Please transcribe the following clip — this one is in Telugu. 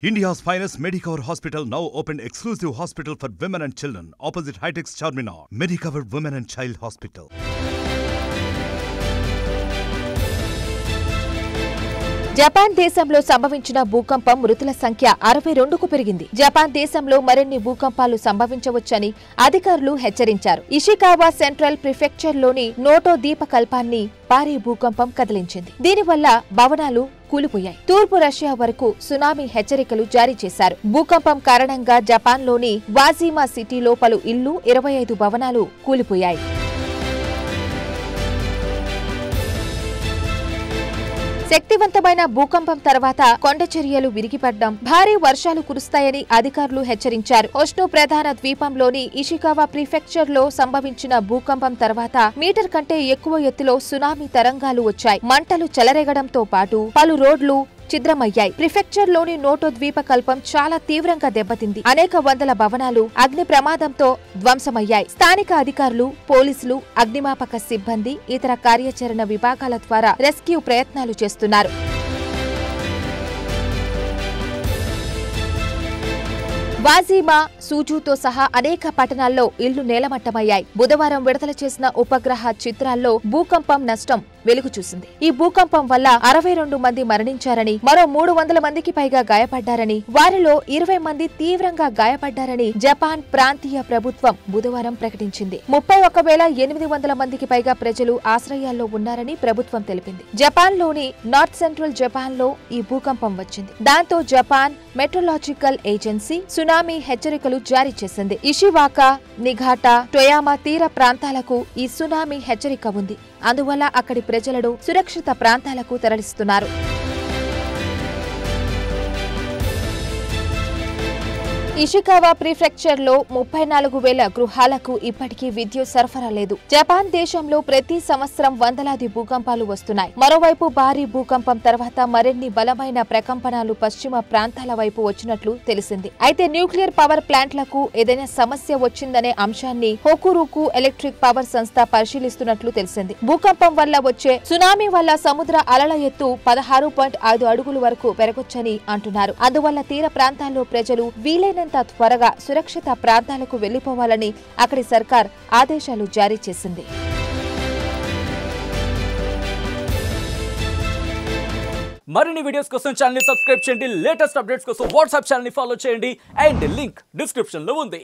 India's finest Medicover Hospital now opened exclusive hospital for women and children opposite High-Tech Charminar. Medicover Women and Child Hospital. Japan దేశంలో సంభవించిన భూకంపం మృతుల సంఖ్య 62కు పెరిగింది. జపాన్ దేశంలో మరిన్ని భూకంపాలు సంభవించవచ్చని అధికారులు హెచ్చరించారు. ఇషికావా సెంట్రల్ ప్రిఫెక్చర్లోని నోటో ద్వీపకల్పాన్ని భారీ భూకంపం కదిలించింది. దీనివల్ల భవనాలు కూలిపోయాయి. తూర్పు రష్యా వరకు సునామీ హెచ్చరికలు జారీ చేశారు. భూకంపం కారణంగా జపాన్లోని వాజిమా సిటీలో పలు ఇళ్లు 25 భవనాలు కూలిపోయాయి. శక్తివంతమైన భూకంపం తర్వాత కొండచర్యలు విరిగిపడ్డం, భారీ వర్షాలు కురుస్తాయని అధికారులు హెచ్చరించారు. ఒష్ను ప్రధాన ద్వీపంలోని ఇషికావా ప్రిఫెక్చర్ లో సంభవించిన భూకంపం తర్వాత మీటర్ కంటే ఎక్కువ ఎత్తులో సునామీ తరంగాలు వచ్చాయి. మంటలు చెలరేగడంతో పాటు పలు రోడ్లు ఛిద్రమయ్యాయి. ప్రిఫెక్చర్ లోని నోటో ద్వీపకల్పం చాలా తీవ్రంగా దెబ్బతింది. అనేక వందల భవనాలు అగ్ని ప్రమాదంతో ధ్వంసమయ్యాయి. స్థానిక అధికారులు, పోలీసులు, అగ్నిమాపక సిబ్బంది, ఇతర కార్యాచరణ విభాగాల ద్వారా రెస్క్యూ ప్రయత్నాలు చేస్తున్నారు. వాజిమా, సూజుతో సహా అనేక పట్టణాల్లో ఇళ్లు నేలమట్టమయ్యాయి. బుధవారం విడుదల చేసిన ఉపగ్రహ చిత్రాల్లో భూకంపం నష్టం వెలుగు చూసింది. ఈ భూకంపం వల్ల 62 మంది మరణించారని, మరో 300 మందికి పైగా గాయపడ్డారని, వారిలో 20 మంది తీవ్రంగా గాయపడ్డారని జపాన్ ప్రాంతీయ ప్రభుత్వం బుధవారం ప్రకటించింది. 31,800 మందికి పైగా ప్రజలు ఆశ్రయాల్లో ఉన్నారని ప్రభుత్వం తెలిపింది. జపాన్లోని నార్త్ సెంట్రల్ జపాన్లో ఈ భూకంపం వచ్చింది. దాంతో జపాన్ మెట్రోలాజికల్ ఏజెన్సీ సునామీ హెచ్చరికలు జారీ చేసింది. ఇషివాకా, నిఘాటా, టొయామా తీర ప్రాంతాలకు ఈ సునామీ హెచ్చరిక ఉంది. అందువల్ల అక్కడి ప్రజలను సురక్షిత ప్రాంతాలకు తరలిస్తున్నారు. ఇషికావా ప్రిఫెక్చర్ లో 34,000 గృహాలకు ఇప్పటికీ విద్యుత్ సరఫరా లేదు. జపాన్ దేశంలో ప్రతి సంవత్సరం వందలాది భూకంపాలు వస్తున్నాయి. మరోవైపు భారీ భూకంపం తర్వాత మరిన్ని బలమైన ప్రకంపనలు పశ్చిమ ప్రాంతాల వైపు వచ్చినట్లు తెలిసింది. అయితే న్యూక్లియర్ పవర్ ప్లాంట్లకు ఏదైనా సమస్య వచ్చిందనే అంశాన్ని హోకురుకు ఎలక్ట్రిక్ పవర్ సంస్థ పరిశీలిస్తున్నట్లు తెలిసింది. భూకంపం వల్ల వచ్చే సునామీ వల్ల సముద్ర అలల ఎత్తు 16.5 అడుగుల వరకు పెరగొచ్చని అంటున్నారు. అందువల్ల తీర ప్రాంతాల్లో ప్రజలు వీలైన త్వరగా సురక్షిత ప్రాంతాలకు వెళ్లిపోవాలని అక్కడి సర్కార్ ఆదేశాలు జారీ చేసింది. మరిన్ని వీడియోస్ కోసం ఛానల్ ని సబ్స్క్రైబ్ చేయండి. లేటెస్ట్ అప్డేట్స్ కోసం వాట్సాప్ ఛానల్ ని ఫాలో చేయండి. అండ్ లింక్ డిస్క్రిప్షన్ లో ఉంది.